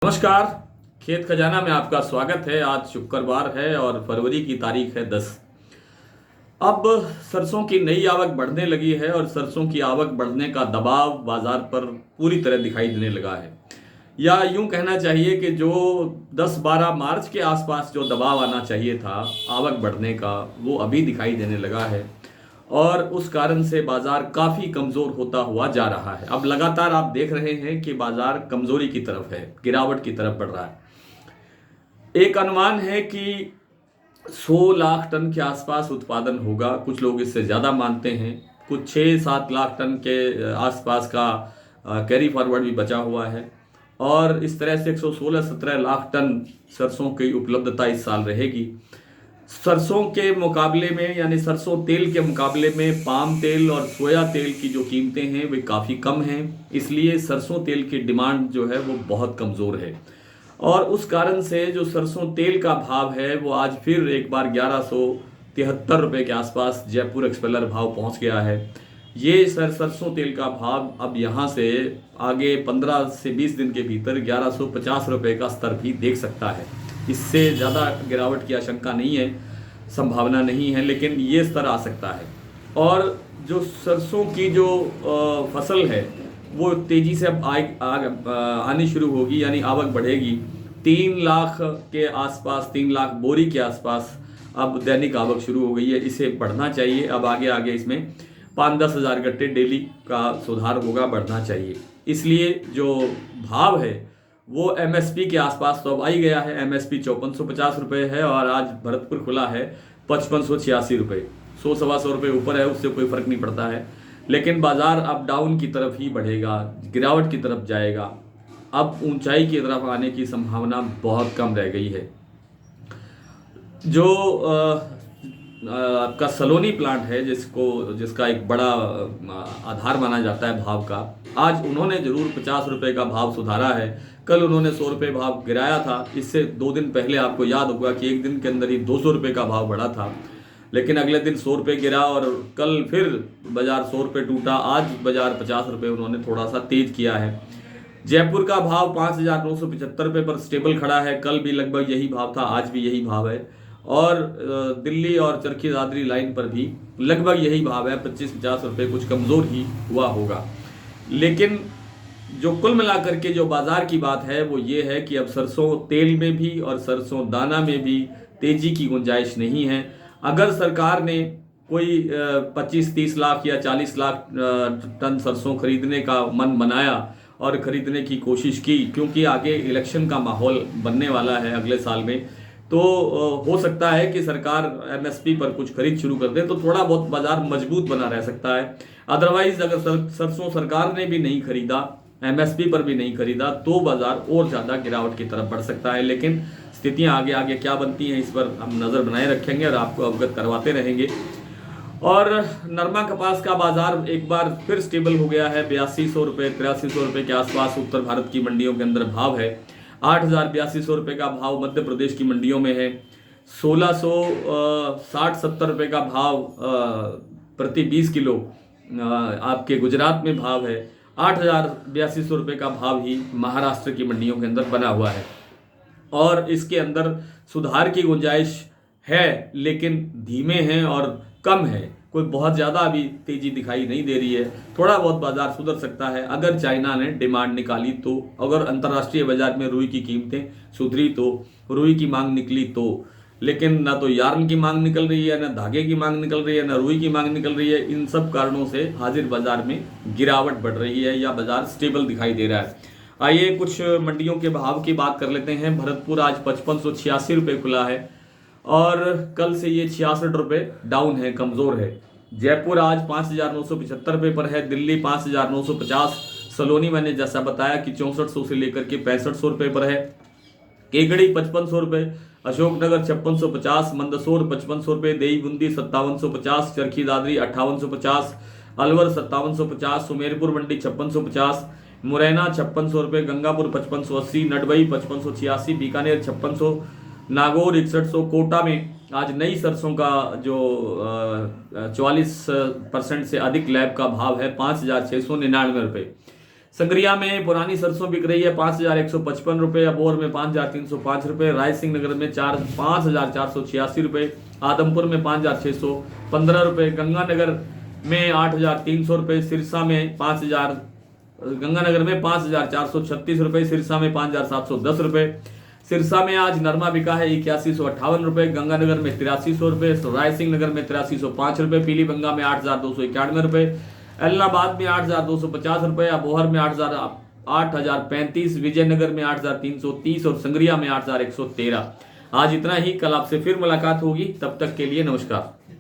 नमस्कार। खेत खजाना में आपका स्वागत है। आज शुक्रवार है और फरवरी की तारीख है 10। अब सरसों की नई आवक बढ़ने लगी है और सरसों की आवक बढ़ने का दबाव बाजार पर पूरी तरह दिखाई देने लगा है। या यूं कहना चाहिए कि जो 10-12 मार्च के आसपास जो दबाव आना चाहिए था आवक बढ़ने का, वो अभी दिखाई देने लगा है और उस कारण से बाजार काफी कमजोर होता हुआ जा रहा है। अब लगातार आप देख रहे हैं कि बाजार कमजोरी की तरफ है, गिरावट की तरफ बढ़ रहा है। एक अनुमान है कि 100 लाख टन के आसपास उत्पादन होगा। कुछ लोग इससे ज़्यादा मानते हैं। कुछ 6-7 लाख टन के आसपास का कैरी फॉरवर्ड भी बचा हुआ है और इस तरह से 116-17 लाख टन सरसों की उपलब्धता इस साल रहेगी। सरसों के मुकाबले में, यानी सरसों तेल के मुकाबले में पाम तेल और सोया तेल की जो कीमतें हैं वे काफ़ी कम हैं, इसलिए सरसों तेल की डिमांड जो है वो बहुत कमज़ोर है और उस कारण से जो सरसों तेल का भाव है वो आज फिर एक बार 1173 रुपये के आसपास जयपुर एक्सपेलर भाव पहुंच गया है। ये सरसों तेल का भाव अब यहाँ से आगे 15 से 20 दिन के भीतर 1150 रुपये का स्तर भी देख सकता है। इससे ज़्यादा गिरावट की आशंका नहीं है, संभावना नहीं है, लेकिन ये स्तर आ सकता है। और जो सरसों की जो फसल है वो तेज़ी से अब आनी शुरू होगी, यानी आवक बढ़ेगी। 3 लाख के आसपास, 3 लाख बोरी के आसपास अब दैनिक आवक शुरू हो गई है। इसे बढ़ना चाहिए। अब आगे आगे इसमें 5-10 हज़ार गट्टे डेली का सुधार होगा, बढ़ना चाहिए। इसलिए जो भाव है वो एमएसपी के आसपास तो अब आ ही गया है। एमएसपी 5450 रुपये है और आज भरतपुर खुला है 5586 रुपये। 100-125 रुपये ऊपर है, उससे कोई फर्क नहीं पड़ता है, लेकिन बाजार अब डाउन की तरफ ही बढ़ेगा, गिरावट की तरफ जाएगा। अब ऊंचाई की तरफ आने की संभावना बहुत कम रह गई है। जो आपका सलोनी प्लांट है, जिसका एक बड़ा आधार माना जाता है भाव का, आज उन्होंने जरूर 50 रुपये का भाव सुधारा है। कल उन्होंने 100 रुपये भाव गिराया था। इससे 2 दिन पहले आपको याद होगा कि एक दिन के अंदर ही 200 रुपये का भाव बढ़ा था, लेकिन अगले दिन 100 रुपये गिरा और कल फिर बाजार 100 रुपये टूटा। आज बाजार 50 रुपये उन्होंने थोड़ा सा तेज किया है। जयपुर का भाव 5,975 रुपये पर स्टेबल खड़ा है। कल भी लगभग यही भाव था, आज भी यही भाव है और दिल्ली और चरखी दादरी लाइन पर भी लगभग यही भाव है। 25-50 रुपये कुछ कमज़ोर ही हुआ होगा, लेकिन जो कुल मिलाकर के जो बाजार की बात है वो ये है कि अब सरसों तेल में भी और सरसों दाना में भी तेजी की गुंजाइश नहीं है। अगर सरकार ने कोई 25-30 लाख या 40 लाख टन सरसों खरीदने का मन बनाया और खरीदने की कोशिश की, क्योंकि आगे इलेक्शन का माहौल बनने वाला है अगले साल में, तो हो सकता है कि सरकार एमएसपी पर कुछ खरीद शुरू कर दे, तो थोड़ा बहुत बाजार मजबूत बना रह सकता है। अदरवाइज अगर सरसों सरकार ने भी नहीं खरीदा, एमएसपी पर भी नहीं खरीदा, तो बाजार और ज़्यादा गिरावट की तरफ बढ़ सकता है। लेकिन स्थितियां आगे आगे क्या बनती हैं इस पर हम नज़र बनाए रखेंगे और आपको अवगत करवाते रहेंगे। और नरमा कपास का बाजार एक बार फिर स्टेबल हो गया है। 8200 रुपये 8300 रुपये के आसपास उत्तर भारत की मंडियों के अंदर भाव है। 8,8200 रुपये का भाव मध्य प्रदेश की मंडियों में है। 1660-70 रुपये का भाव प्रति 20 किलो आपके गुजरात में भाव है। 8,8200 रुपये का भाव ही महाराष्ट्र की मंडियों के अंदर बना हुआ है और इसके अंदर सुधार की गुंजाइश है, लेकिन धीमे हैं और कम है। कोई बहुत ज़्यादा अभी तेज़ी दिखाई नहीं दे रही है। थोड़ा बहुत बाजार सुधर सकता है अगर चाइना ने डिमांड निकाली तो, अगर अंतर्राष्ट्रीय बाजार में रुई की कीमतें सुधरी तो, रुई की मांग निकली तो। लेकिन ना तो यार्न की मांग निकल रही है, ना धागे की मांग निकल रही है, ना रुई की मांग निकल रही है। इन सब कारणों से हाजिर बाजार में गिरावट बढ़ रही है या बाजार स्टेबल दिखाई दे रहा है। आइए कुछ मंडियों के भाव की बात कर लेते हैं। भरतपुर आज 5586 रुपये खुला है और कल से ये 66 रुपये डाउन है, कमज़ोर है। जयपुर आज 5,975 रुपये पर है। दिल्ली 5,950। सलोनी मैंने जैसा बताया कि 6400 से लेकर के 6500 रुपये पर है। केकड़ी 5500 रुपये, अशोकनगर 5650, मंदसौर 5500 रुपये, देई बूंदी 5750, चरखी दादरी 5850, अलवर 5750, सुमेरपुर मंडी 5650, मुरैना 5600 रुपये, गंगापुर 5580, नडबई 5586, बीकानेर 5600, नागौर 6100। कोटा में आज नई सरसों का जो 44% से अधिक लैब का भाव है 5,699 रुपये। संग्रिया में पुरानी सरसों बिक रही है 5,155 रुपये, अबोहर में 5,305 रुपये, रायसिंह नगर में 5,486 रुपये, आदमपुर में 5,615 रुपये, गंगानगर में 8,300 रुपये, सिरसा में 5,000, गंगानगर में 5,436 रुपये, सिरसा में 5,710 रुपये। सिरसा में आज नरमा बिका है 8158 रुपये, गंगानगर में 8300 रुपये, रायसिंह नगर में 8305 रुपये, पीलीबंगा में 8,291 रुपये, इलाहाबाद में 8,250 रुपये, अबोहर में 8,035, विजयनगर में 8,330 और संग्रिया में 8,113। आज इतना ही, कल आपसे फिर मुलाकात होगी, तब तक के लिए नमस्कार।